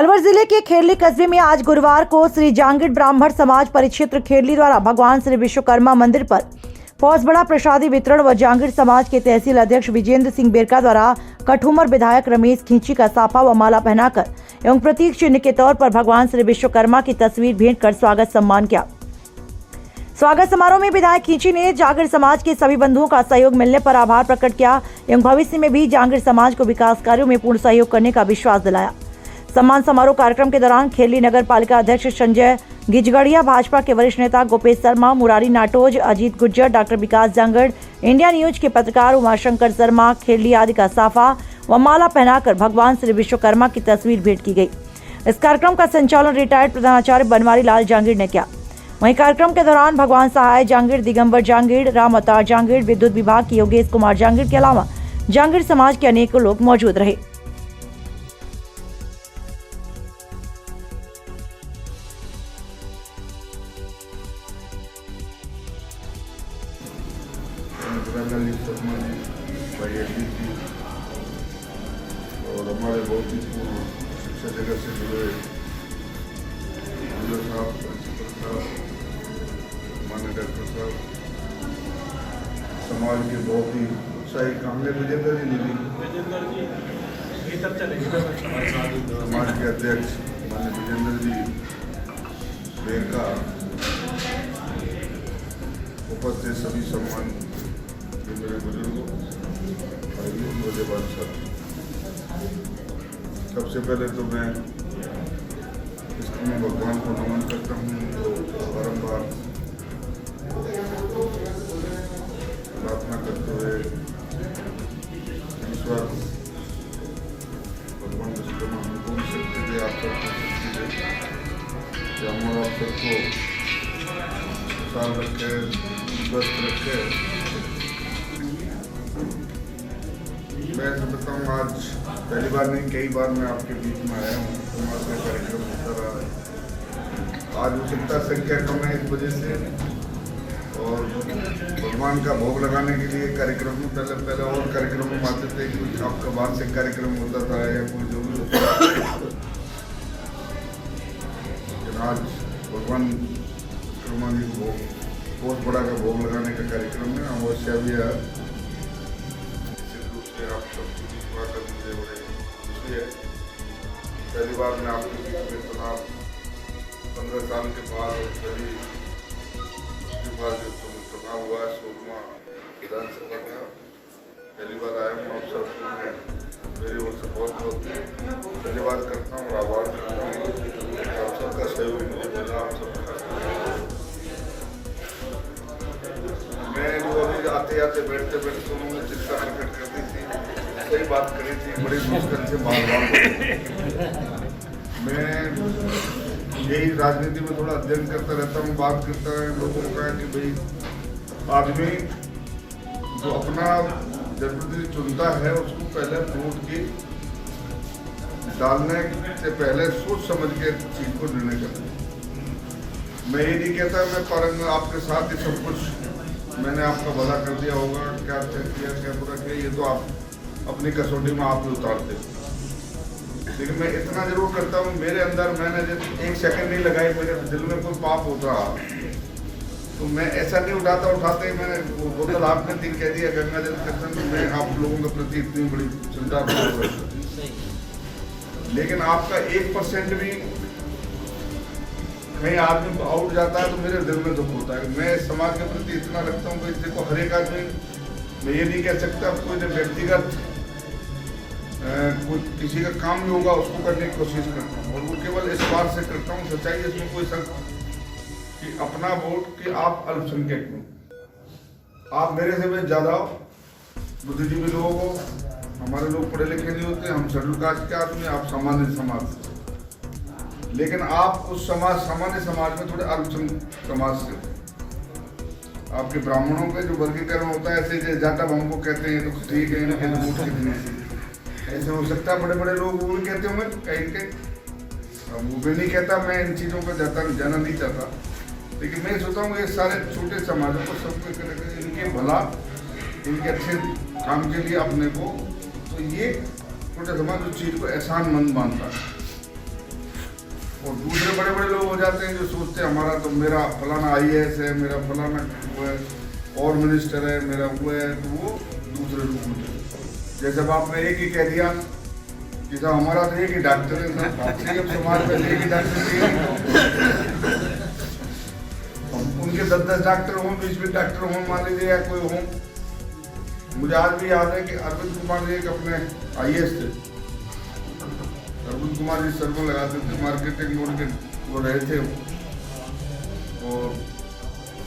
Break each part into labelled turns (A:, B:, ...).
A: अलवर जिले के खेरली कस्बे में आज गुरुवार को श्री जांगिड़ ब्राह्मण समाज परिक्षेत्र खेरली द्वारा भगवान श्री विश्वकर्मा मंदिर पर पौष बड़ा प्रसादी वितरण व जांगिड़ समाज के तहसील अध्यक्ष विजेंद्र सिंह बेरका द्वारा कठुमर विधायक रमेश खींची का साफा व माला पहनाकर एवं प्रतीक चिन्ह के तौर पर भगवान श्री विश्वकर्मा की तस्वीर भेंट कर स्वागत सम्मान किया। स्वागत समारोह में विधायक खींची ने जांगिड़ समाज के सभी बंधुओं का सहयोग मिलने पर आभार प्रकट किया एवं भविष्य में भी जांगिड़ समाज को विकास कार्यों में पूर्ण सहयोग करने का विश्वास दिलाया। सम्मान समारोह कार्यक्रम के दौरान खेरली नगर पालिका अध्यक्ष संजय गिजगड़िया, भाजपा के वरिष्ठ नेता गोपेश शर्मा, मुरारी नाटोज, अजीत गुज्जर, डॉक्टर विकास जांगड़, इंडिया न्यूज के पत्रकार उमाशंकर शर्मा, खेरली आदि का साफा व माला पहनाकर भगवान श्री विश्वकर्मा की तस्वीर भेंट की गई। इस कार्यक्रम का संचालन रिटायर्ड प्रधानाचार्य बनवारी लाल जांगिड़ ने किया। वहीं कार्यक्रम के दौरान भगवान सहाय जांगिड़, दिगंबर जांगिड़, राम अवतार जांगिड़, विद्युत विभाग के योगेश कुमार जांगिड़ के अलावा जांगिड़ समाज के अनेकों लोग मौजूद रहे।
B: और हमारे बहुत ही पूर्व शिक्षा जगत से जुड़े साहब, प्रिंसिपल साहब, माननीय डॉक्टर साहब, समाज के बहुत ही उत्साही कामले विजेंद्र जी समाज के अध्यक्ष माननीय विजेंद्र जी बेरका, उपस्थित सभी सम्मान मेरे बुजुर्गों, भाइयों, नौजवान साथी, सबसे पहले तो मैं इसमें भगवान को नमन करता हूँ। तो बारम्बार प्रार्थना करते हुए ईश्वर भगवान विश्वकर्मा हमको भी शक्ति दे, आप सबको शक्ति दे कि हम और आप सबको साल रखे, स्वस्थ रखे। मैं समझता हूँ आज पहली बार नहीं, कई बार मैं आपके बीच में आया हूँ, समाज का कार्यक्रम होता रहा है। आज हो सकता संख्या कम है इस वजह से, और भगवान का भोग लगाने के लिए कार्यक्रम में पहले और कार्यक्रम में आते थे, कुछ आपका वार्षिक कार्यक्रम होता था या कोई जो भी होता था। लेकिन आज भगवान विश्वकर्मा जी को बहुत बड़ा का भोग लगाने का कार्यक्रम है। अवश्य भी है, आप सबकी सेवा कर मुझे बड़े खुशी है। पहली बार मैं आपके बीच में चुनाव 15 साल के बाद और पहली बार जो चुनाव हुआ है सोलमा विधानसभा का, पहली बार आया हूँ। आप सबको मैं मेरी ओर से बहुत बहुत धन्यवाद करता हूँ और आभार करता हूँ। आप सबका सहयोग मुझे मिला, आप सबका। मैं जो अभी आते आते बैठते बैठते उन्होंने चिंता प्रकट कर दी थी, सही बात करी थी, बड़ी मुश्किल से मैं यही राजनीति में थोड़ा अध्ययन करता रहता हूँ, बात करता है लोगों का कि भाई आदमी जो अपना जनप्रतिनिधि चुनता है उसको पहले वोट की डालने से पहले सोच समझ के चीज को निर्णय करना। मैं ये नहीं कहता मैं पारंग आपके साथ ही सब कुछ मैंने आपका भला कर दिया होगा, क्या अच्छा किया क्या बुरा किया, ये तो आप अपनी कसौटी में आप भी उतारते हो। लेकिन मैं इतना जरूर करता हूँ, मेरे अंदर मैंने जब एक सेकंड नहीं लगाई, मेरे दिल में कोई पाप होता तो मैं ऐसा नहीं उठाते ही मैंने बोतल आपने दिन कह दिया गंगा जल करता, तो मैं आप लोगों के प्रति इतनी बड़ी चिंता करता। लेकिन आपका 1% भी कहीं आदमी आउट जाता है तो मेरे दिल में दुख होता है। मैं समाज के प्रति इतना रखता हूँ कि देखो हर एक आदमी, मैं ये नहीं कह सकता कोई जो व्यक्तिगत कोई किसी का काम भी होगा उसको करने की कोशिश करता हूँ, और वो केवल इस बात से करता हूँ, सच्चाई इसमें कोई शक कि अपना वोट कि आप अल्पसंख्यक हो, आप मेरे से भी ज़्यादा बुद्धिजीवी लोग हो, हमारे लोग पढ़े लिखे नहीं होते, हम शेड्यूल कास्ट के आदमी, आप सामान्य समाज से, लेकिन आप उस समाज सामान्य समाज में थोड़े अल्पसंख्यक समाज से, आपके ब्राह्मणों का जो वर्गीकरण होता है ऐसे जाटा हमको कहते हैं तो ठीक है, इनके वोट कितने ऐसे हो सकता है, बड़े बड़े लोग वो भी कहते होंगे कहीं वो भी नहीं कहता, मैं इन चीज़ों पर जाना नहीं चाहता। लेकिन मैं सोचता हूँ ये सारे छोटे समाजों को सबको इनके भला, इनके अच्छे काम के लिए अपने को, तो ये छोटे समाज उस चीज़ को एहसानमंद मानता है। और दूसरे बड़े बड़े लोग हो जाते हैं जो सोचते हैं हमारा तो मेरा फलाना IAS है, मेरा फलाना वो है और मिनिस्टर है, मेरा वो है, तो वो दूसरे लोग होते हैं। जैसे अब आपने एक ही कह दिया कि साहब हमारा तो एक ही डॉक्टर है, साहब समाज में एक ही डॉक्टर है, उनके 10-10 डॉक्टर हों, 20-20 डॉक्टर हों, मान लीजिए या कोई हों। मुझे आज भी याद है कि अरविंद कुमार जी एक अपने IAS थे, अरविंद कुमार जी सर्वर लगाते थे, मार्केटिंग में उनके वो रहे थे, और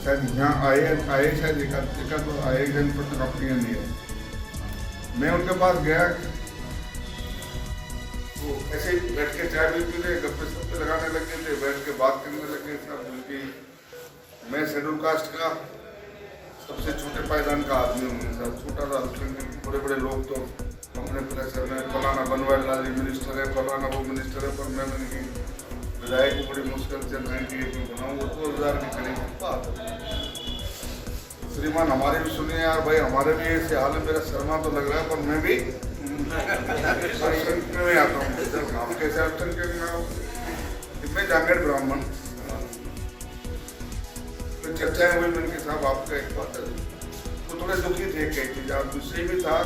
B: शायद यहाँ आए शायद एक तो आए जनपद कंपनी नहीं है। मैं उनके पास गया तो ऐसे ही बैठ के चाय भी पी रहे, गप्पे सप्पे लगाने लगे थे, बैठ के बात करने लगे सब, बल्कि मैं शेड्यूल कास्ट का सबसे छोटे पायदान का आदमी हूँ, सब छोटा सा बड़े बड़े लोग तो अपने प्रेशर में फलाना बनवारी लाल मिनिस्टर है, फलाना वो मिनिस्टर है, पर मैंने की विधायक को बड़ी मुश्किल से 98 में बनाऊँ, वो 2000 के करीब बात है। श्रीमान हमारे भी सुनिए यार भाई, हमारे भी ऐसे हाल है, मेरा शर्मा तो लग रहा है, पर मैं भी में आता हूँ, जब हम कैसे अड़चन के मैं जांगड़ ब्राह्मण चर्चा हुई मैंने साहब आपका एक बात है तो थोड़े दुखी थे, कई चीज आप दूसरी भी था,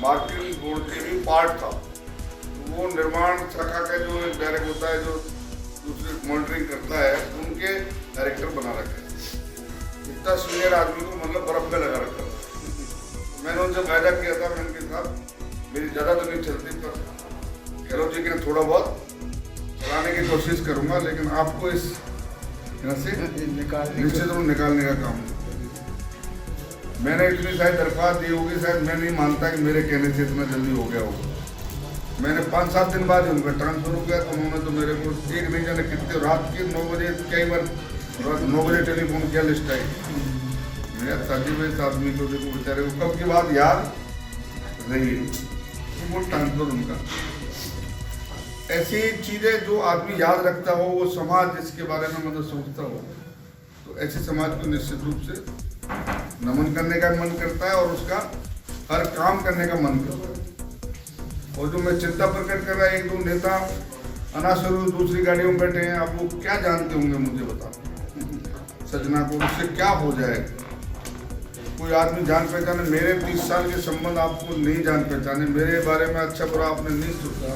B: मार्केटिंग बोर्ड के भी पार्ट था, वो निर्माण शाखा का जो डायरेक्टर होता है, जो दूसरी मॉनिटरिंग करता है, उनके डायरेक्टर बना रखे, इतना सीनियर आदमी को मतलब बर्फ में लगा रखा था। मैंने उनसे वायदा किया था, मैंने कहा साहब मेरी ज़्यादा तो नहीं चलती, पर कह लो जी कि थोड़ा बहुत चलाने की कोशिश करूंगा, लेकिन आपको इस यहाँ से निश्चित रूप निकालने का काम। मैंने इतनी शायद दरख्वास्त दी होगी, शायद मैं नहीं मानता कि मेरे कहने से इतना जल्दी हो गया होगा। मैंने 5-7 दिन बाद उनका ट्रांसफर हो गया, तो उन्होंने तो मेरे को एक नहीं जाने कितने रात के 9 बजे, कई बार रात 9 बजे टेलीफोन किया, लिस्ट आई। मेरा ताजी में इस आदमी को देखो बेचारे को कब की बात याद रही है, तो वो ट्रांसफर उनका। ऐसी चीजें जो आदमी याद रखता हो, वो समाज जिसके बारे में मतलब सोचता हो, तो ऐसे समाज को निश्चित रूप से नमन करने का मन करता है और उसका हर काम करने का मन करता है। और जो मैं चिंता प्रकट कर रहा है, 1-2 नेता अनासर दूसरी गाड़ियों में बैठे हैं, आप वो क्या जानते होंगे मुझे बताओ, सजना को उससे क्या हो जाए। कोई आदमी जान पहचाने, मेरे 30 साल के संबंध आपको नहीं जान पहचाने, मेरे बारे में अच्छा बुरा आपने नहीं सोचा।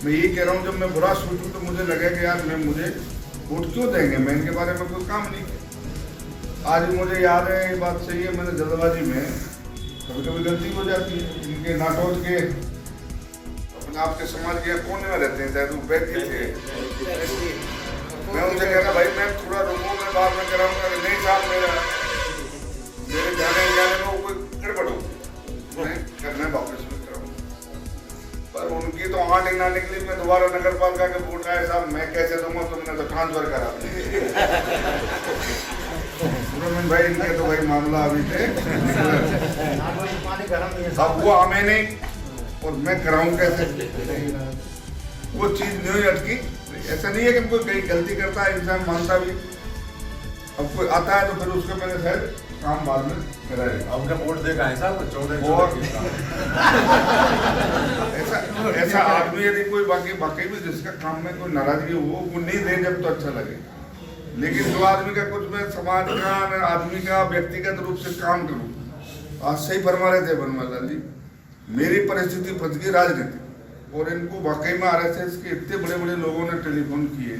B: मैं ये कह रहा हूँ, जब मैं बुरा सोचूं तो मुझे लगे कि यार मुझे वोट क्यों देंगे, मैं इनके बारे में कोई काम नहीं किया। आज मुझे याद है, ये बात सही है, मैंने जल्दबाजी में कभी कभी गलती हो जाती है। इनके नाटौज के अपने आपके समाज के कोने में रहते हैं, शायद वो बैठे थे, मैं उनसे कह रहा भाई मैं थोड़ा रुको, मैं बाद में कराऊंगा, नहीं साहब मेरे जाने में कोई गड़बड़ हो, मैं करना वापस में कराऊंगा। पर उनकी तो आँट ना निकली, मैं दोबारा नगर पालिका के वोट आए, साहब मैं कैसे दूंगा, तुमने तो ट्रांसफर करा सुब्रमण्यम भाई, इनके तो भाई मामला अभी थे, अब वो हमें नहीं और मैं कराऊं कैसे, वो चीज नहीं अटकी। ऐसा नहीं है कि कोई कहीं गलती करता है, इंसान मानता भी, अब कोई आता है तो फिर उसको मैंने शायद काम बाद में कराएगा।
C: उनका वोट देखा है साहब 14
B: और ऐसा आदमी यदि कोई बाकी भी जिसका काम में कोई नाराजगी हो, वो नहीं दे जब तो अच्छा लगे। लेकिन जो आदमी का कुछ मैं समाज का, मैं आदमी का व्यक्तिगत रूप से काम करूँ, आज सही फरमा रहे थे बनवारीलाल जी, मेरी परिस्थिति फंस गई राजनीति, और इनको वाकई में RSS के इतने बड़े बड़े लोगों ने टेलीफोन किए,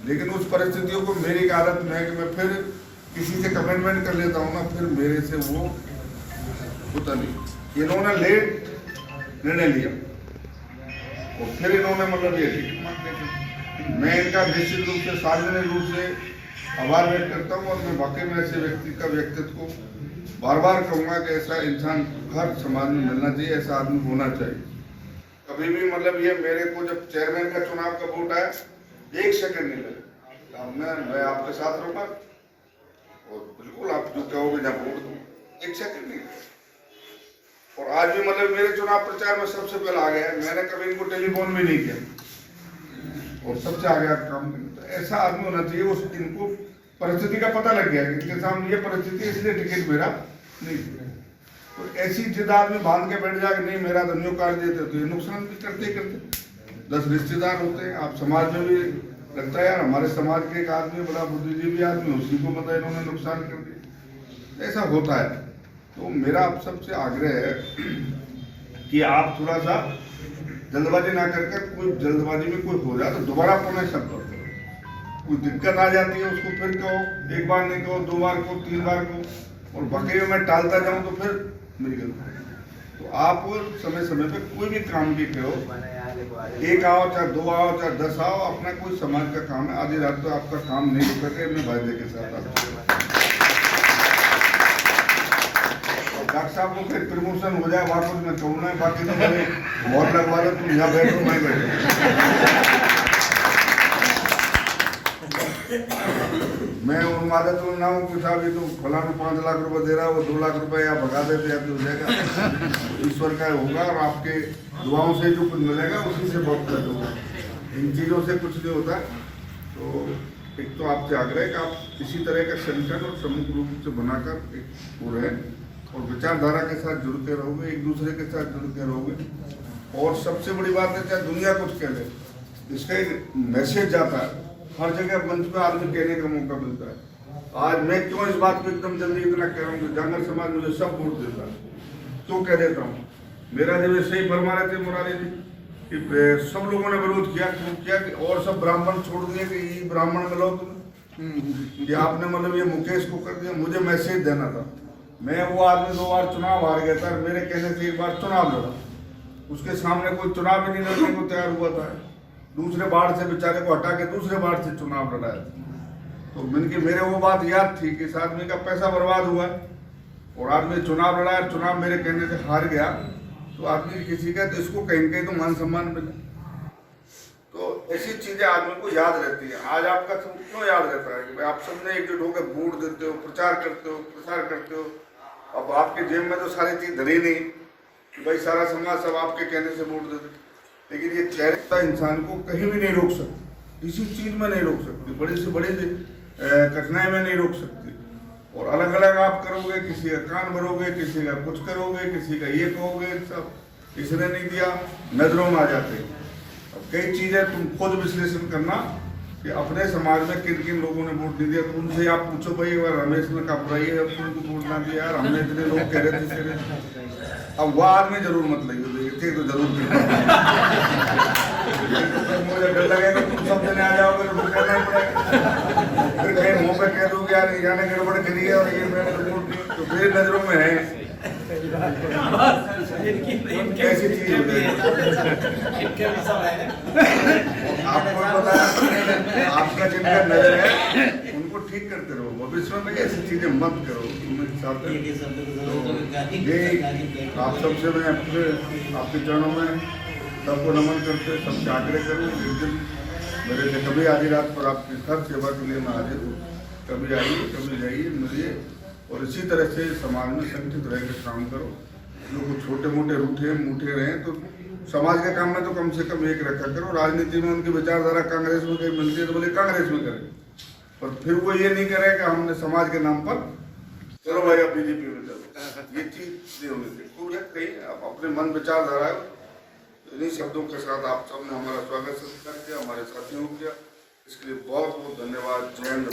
B: लेकिन उस परिस्थितियों को मेरी आदत में है कि मैं फिर किसी से कमिटमेंट कर लेता हूँ ना, फिर मेरे से वो होता नहीं। इन्होंने लेट निर्णय लिया और फिर इन्होंने मतलब ये टिकट मांग दी। मैं इनका निश्चित रूप से सार्वजनिक रूप से आभार व्यक्त करता हूँ, और मैं वाकई में ऐसे व्यक्ति का व्यक्तित्व को बार बार कहूँगा कि ऐसा इंसान हर समाज में मिलना चाहिए, ऐसा आदमी होना चाहिए। कभी भी मतलब ये मेरे को जब चेयरमैन का चुनाव का वोट आया, 1 सेकंड नहीं लगा, मैं आपके साथ रहूँगा और बिल्कुल आप जो कहोगे जहाँ वोट दूँ, 1 सेकंड नहीं। और आज भी मतलब मेरे चुनाव प्रचार में सबसे पहले आ गया, मैंने कभी इनको टेलीफोन भी नहीं किया और सबसे आगे आप काम करें। तो ऐसा आदमी होना चाहिए, उस इनको परिस्थिति का पता लग गया कि इनके सामने ये परिस्थिति, इसलिए टिकट मेरा नहीं। तो ऐसी जिद आदमी बांध के बैठ जाकर नहीं मेरा तो न्यू कार्ड देते, तो ये नुकसान भी करते करते। 10 रिश्तेदार होते हैं। आप समाज में भी लगता है यार हमारे समाज के एक आदमी बड़ा बुद्धिजीवी आदमी, उसी को मतलब इन्होंने नुकसान कर दिया। ऐसा होता है। तो मेरा आप सबसे आग्रह है कि आप थोड़ा सा जल्दबाजी ना करके, कोई जल्दबाजी में कोई हो जाए तो दोबारा पुनः संपर्क करो। कोई दिक्कत आ जाती है उसको फिर कहो, एक बार नहीं कहो, 2 बार कहो, 3 बार कहो, और बाकी में मैं टालता जाऊं तो फिर मेरी गलती। तो आप समय समय पे कोई भी काम भी करो, 1 आओ चाहे 2 आओ चाहे 10 आओ, अपना कोई समाज का काम है। आधी रात तो आपका काम नहीं हो सके, मैं वायदे के साथ डॉक्टर साहब को फिर प्रमोशन हो जाए वापस मैं कहूँ ना, बाकी तो मैंने बहुत लगवा दो, तुम यहाँ बैठो मैं बैठो। मैं उन आदत में ना हूँ कि साहब ये तो फलाना 5 लाख रुपए दे रहा है, वो 2 लाख रुपए या भगा देते या तो हो जाएगा। ईश्वर का होगा और आपके दुआओं से जो कुछ मिलेगा उसी से बहुत कुछ होगा। इन चीज़ों से कुछ नहीं होता। तो एक तो आपसे आग्रह है कि आप इसी तरह का संगठन और समूह रूप से बनाकर एक हो रहे और विचारधारा के साथ जुड़ते रहोगे, एक दूसरे के साथ जुड़ते रहोगे। और सबसे बड़ी बात है, चाहे दुनिया कुछ कह ले, इसका एक मैसेज जाता है हर जगह, मंच पे आदमी कहने का मौका मिलता है। आज मैं क्यों इस बात को एकदम जल्दी इतना कह रहा हूँ कि जांगड़ समाज मुझे सब वोट देता है, क्यों कह देता हूँ। मेरा जब ऐसे ही फरमा रहे थे मुरारी जी कि सब लोगों ने विरोध किया, क्यों किया कि और सब ब्राह्मण छोड़ दिए कि ये ब्राह्मण मिलो तुम, ये आपने मतलब ये मुकेश को कर दिया। मुझे मैसेज देना था। मैं वो आदमी 2 बार चुनाव हार गया था, मेरे कहने से 1 बार चुनाव लड़ा, उसके सामने कोई चुनाव ही नहीं लड़ने को तैयार हुआ था। दूसरे बार से बेचारे को हटा के दूसरे बार से चुनाव लड़ाया। तो मेरे वो बात याद थी कि इस आदमी का पैसा बर्बाद हुआ और आदमी चुनाव लड़ाया, चुनाव मेरे कहने से हार गया, तो आदमी किसी का तो इसको कहीं कहीं तो मान सम्मान मिला। तो ऐसी चीजें आदमी को याद रहती है। आज आपका क्यों याद रहता है कि आप सबने एकजुट होकर वोट देते हो, प्रचार करते हो, प्रसार करते हो। अब आपके जेब में तो सारी चीज धरी नहीं कि भाई सारा समाज सब आपके कहने से वोट देते, लेकिन ये चेहरा इंसान को कहीं भी नहीं रोक सकती, किसी चीज में नहीं रोक सकती, बड़ी से बड़ी कठिनाई में नहीं रोक सकती। और अलग अलग आप करोगे, किसी का कान भरोगे, किसी का कुछ करोगे, किसी का ये कहोगे, सब इसने नहीं दिया, नजरों में आ जाते हैं। अब कई चीजें तुम खुद विश्लेषण करना कि अपने समाज में किन किन लोगों ने वोट नहीं दिया, तो उनसे आप पूछो भाई रमेश ने कहा बुराई है, उनको वोट ना दिया यार, हमने इतने लोग कह रहे थे। अब वह आदमी जरूर मत लगे थे तो जरूर मुझे डर लगेगा तुम सब जने आ जाओगे तो करना ही पड़ेगा। फिर कहीं मुंह पे कह दोगे यार यानी गड़बड़ करी है और ये मैंने रिपोर्ट की, तो फिर नजरों में है कैसी चीज हो जाएगी। आपको पता है, आपका जिनका नजर है उनको ठीक करते रहो, भविष्य में ऐसी चीजें मत करो। आप सबसे मैं आपके चरणों में सबको नमन करते, सबसे आग्रह करूँ एक दिन मेरे से कभी आधी रात पर आपकी हर सेवा के लिए मैं हाजिर हूँ। कभी आइए, कभी जाइए, मिलिए और इसी तरह से समाज में संगठित रह कर काम करो। लोग छोटे मोटे रूठे मूठे रहें तो समाज के काम में तो कम से कम एक रखा करो। राजनीति में उनकी विचारधारा कांग्रेस में कहीं मिलती है तो बोले कांग्रेस में करें, पर फिर वो ये नहीं करे कि हमने समाज के नाम पर चलो भाई अब बीजेपी में चलो, ये चीज नहीं होनी चाहिए। कहीं अपने मन विचारधारा है। इन्हीं शब्दों के साथ आप सबने हमारा स्वागत सत्कार किया, हमारे साथियों को किया, इसके लिए बहुत बहुत धन्यवाद। जय हिंद।